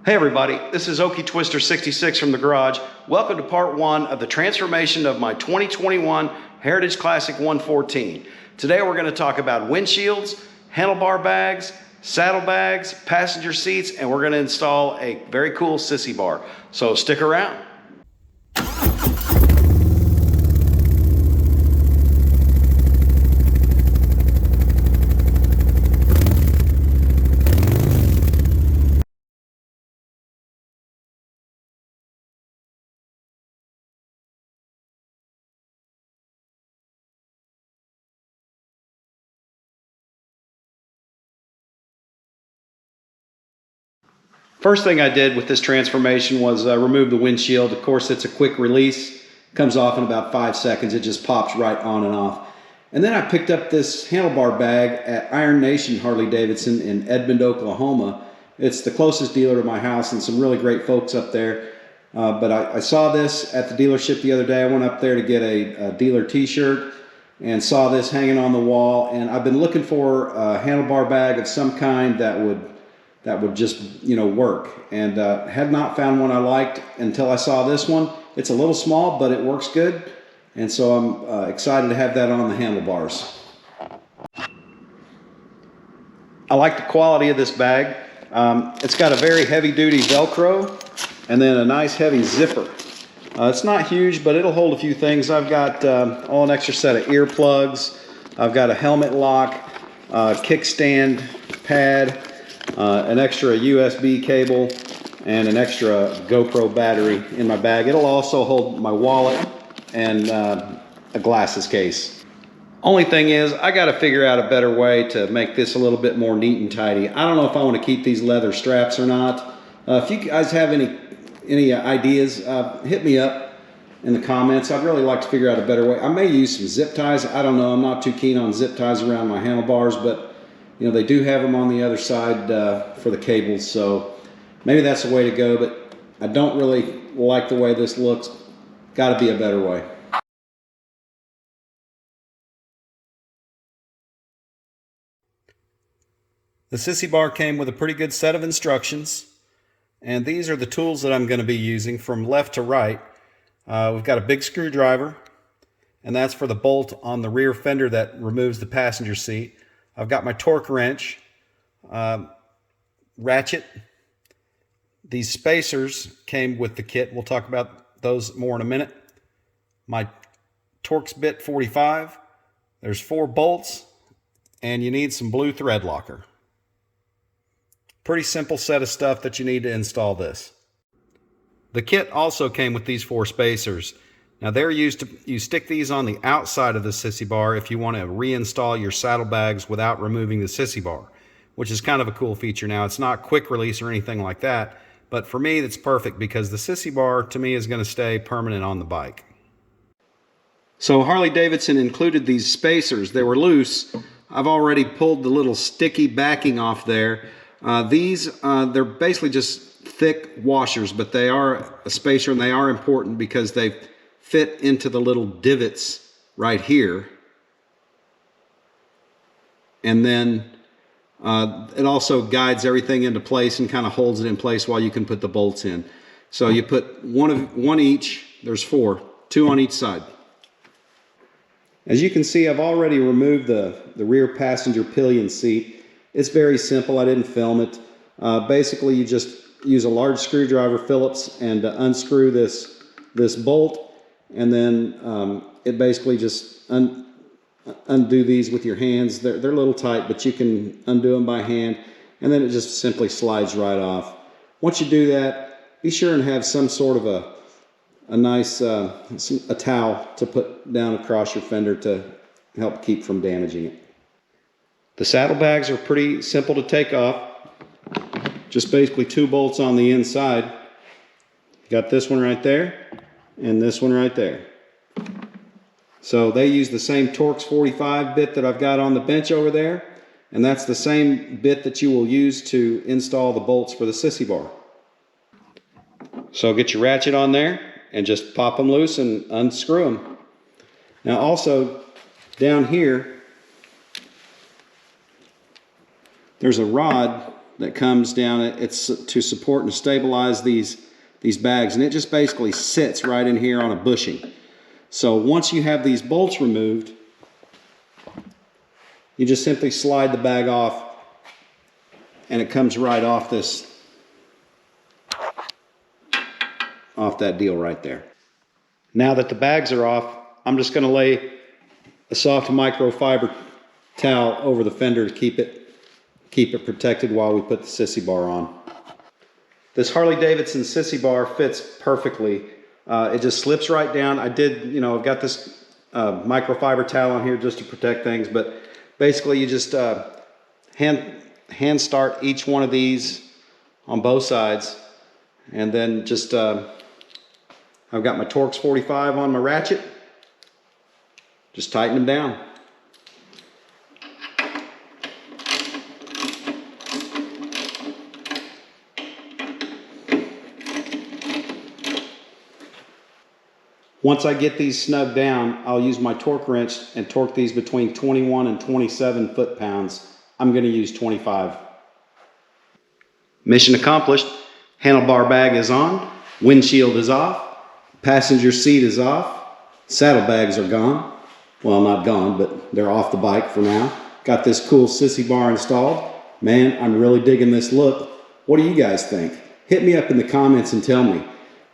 Hey everybody, this is Okie Twister 66 from the garage. Welcome to part one of the transformation of my 2021 Heritage Classic 114. Today we're going to talk about windshields, handlebar bags, saddlebags, passenger seats, and we're going to install a very cool Sissybar. So stick around. First thing I did with this transformation was remove the windshield. Of course, it's a quick release. Comes off in about 5 seconds. It just pops right on and off. And then I picked up this handlebar bag at Iron Nation Harley Davidson in Edmond, Oklahoma. It's the closest dealer to my house and some really great folks up there. But I saw this at the dealership the other day. I went up there to get a dealer t-shirt and saw this hanging on the wall. And I've been looking for a handlebar bag of some kind that would just, work. And had not found one I liked until I saw this one. It's a little small, but it works good. And so I'm excited to have that on the handlebars. I like the quality of this bag. It's got a very heavy-duty Velcro and then a nice heavy zipper. It's not huge, but it'll hold a few things. I've got an extra set of earplugs. I've got a helmet lock, kickstand pad, an extra USB cable, and an extra GoPro battery in my bag. It'll also hold my wallet and a glasses case. Only thing is, I got to figure out a better way to make this a little bit more neat and tidy. I don't know if I want to keep these leather straps or not. If you guys have any ideas, hit me up in the comments. I'd really like to figure out a better way. I may use some zip ties. I don't know. I'm not too keen on zip ties around my handlebars, but they do have them on the other side for the cables, so maybe that's the way to go, but I don't really like the way this looks. Got to be a better way. The Sissybar came with a pretty good set of instructions, and these are the tools that I'm going to be using from left to right. We've got a big screwdriver, and that's for the bolt on the rear fender that removes the passenger seat. I've got my torque wrench, ratchet. These spacers came with the kit. We'll talk about those more in a minute. My Torx bit 45. There's 4 bolts, and you need some blue thread locker. Pretty simple set of stuff that you need to install this. The kit also came with these 4 spacers. Now you stick these on the outside of the Sissybar if you want to reinstall your saddlebags without removing the Sissybar, which is kind of a cool feature. Now it's not quick release or anything like that, but for me that's perfect because the Sissybar to me is going to stay permanent on the bike. So Harley Davidson included these spacers. They were loose. I've already pulled the little sticky backing off there. They're basically just thick washers, but they are a spacer and they are important because they fit into the little divots right here. And then it also guides everything into place and kind of holds it in place while you can put the bolts in. So you put one each. There's 4, 2 on each side. As you can see, I've already removed the rear passenger pillion seat. It's very simple. I didn't film it. Basically, you just use a large screwdriver Phillips and unscrew this bolt. And then it basically just undo these with your hands. They're a little tight, but you can undo them by hand. And then it just simply slides right off. Once you do that, be sure and have some sort of a nice a towel to put down across your fender to help keep from damaging it. The saddlebags are pretty simple to take off. Just basically 2 bolts on the inside. Got this one right there. And this one right there. So they use the same Torx 45 bit that I've got on the bench over there, and that's the same bit that you will use to install the bolts for the Sissybar. So get your ratchet on there and just pop them loose and unscrew them. Now also down here there's a rod that comes down. It's to support and stabilize these bags, and it just basically sits right in here on a bushing. So once you have these bolts removed, you just simply slide the bag off, and it comes right off that deal right there. Now that the bags are off, I'm just going to lay a soft microfiber towel over the fender to keep it protected while we put the Sissybar on. This Harley Davidson Sissybar fits perfectly. It just slips right down. I've got this microfiber towel on here just to protect things, but basically you just hand start each one of these on both sides, and then just I've got my Torx 45 on my ratchet. Just tighten them down. Once I get these snug down, I'll use my torque wrench and torque these between 21 and 27 foot-pounds. I'm going to use 25. Mission accomplished. Handlebar bag is on. Windshield is off. Passenger seat is off. Saddlebags are gone. Well, not gone, but they're off the bike for now. Got this cool Sissybar installed. Man, I'm really digging this look. What do you guys think? Hit me up in the comments and tell me.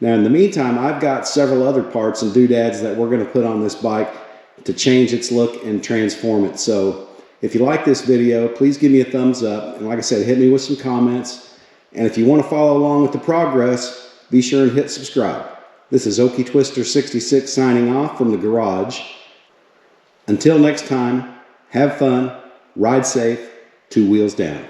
Now, in the meantime, I've got several other parts and doodads that we're going to put on this bike to change its look and transform it. So if you like this video, please give me a thumbs up. And like I said, hit me with some comments. And if you want to follow along with the progress, be sure and hit subscribe. This is Okie Twister 66 signing off from the garage. Until next time, have fun, ride safe, 2 wheels down.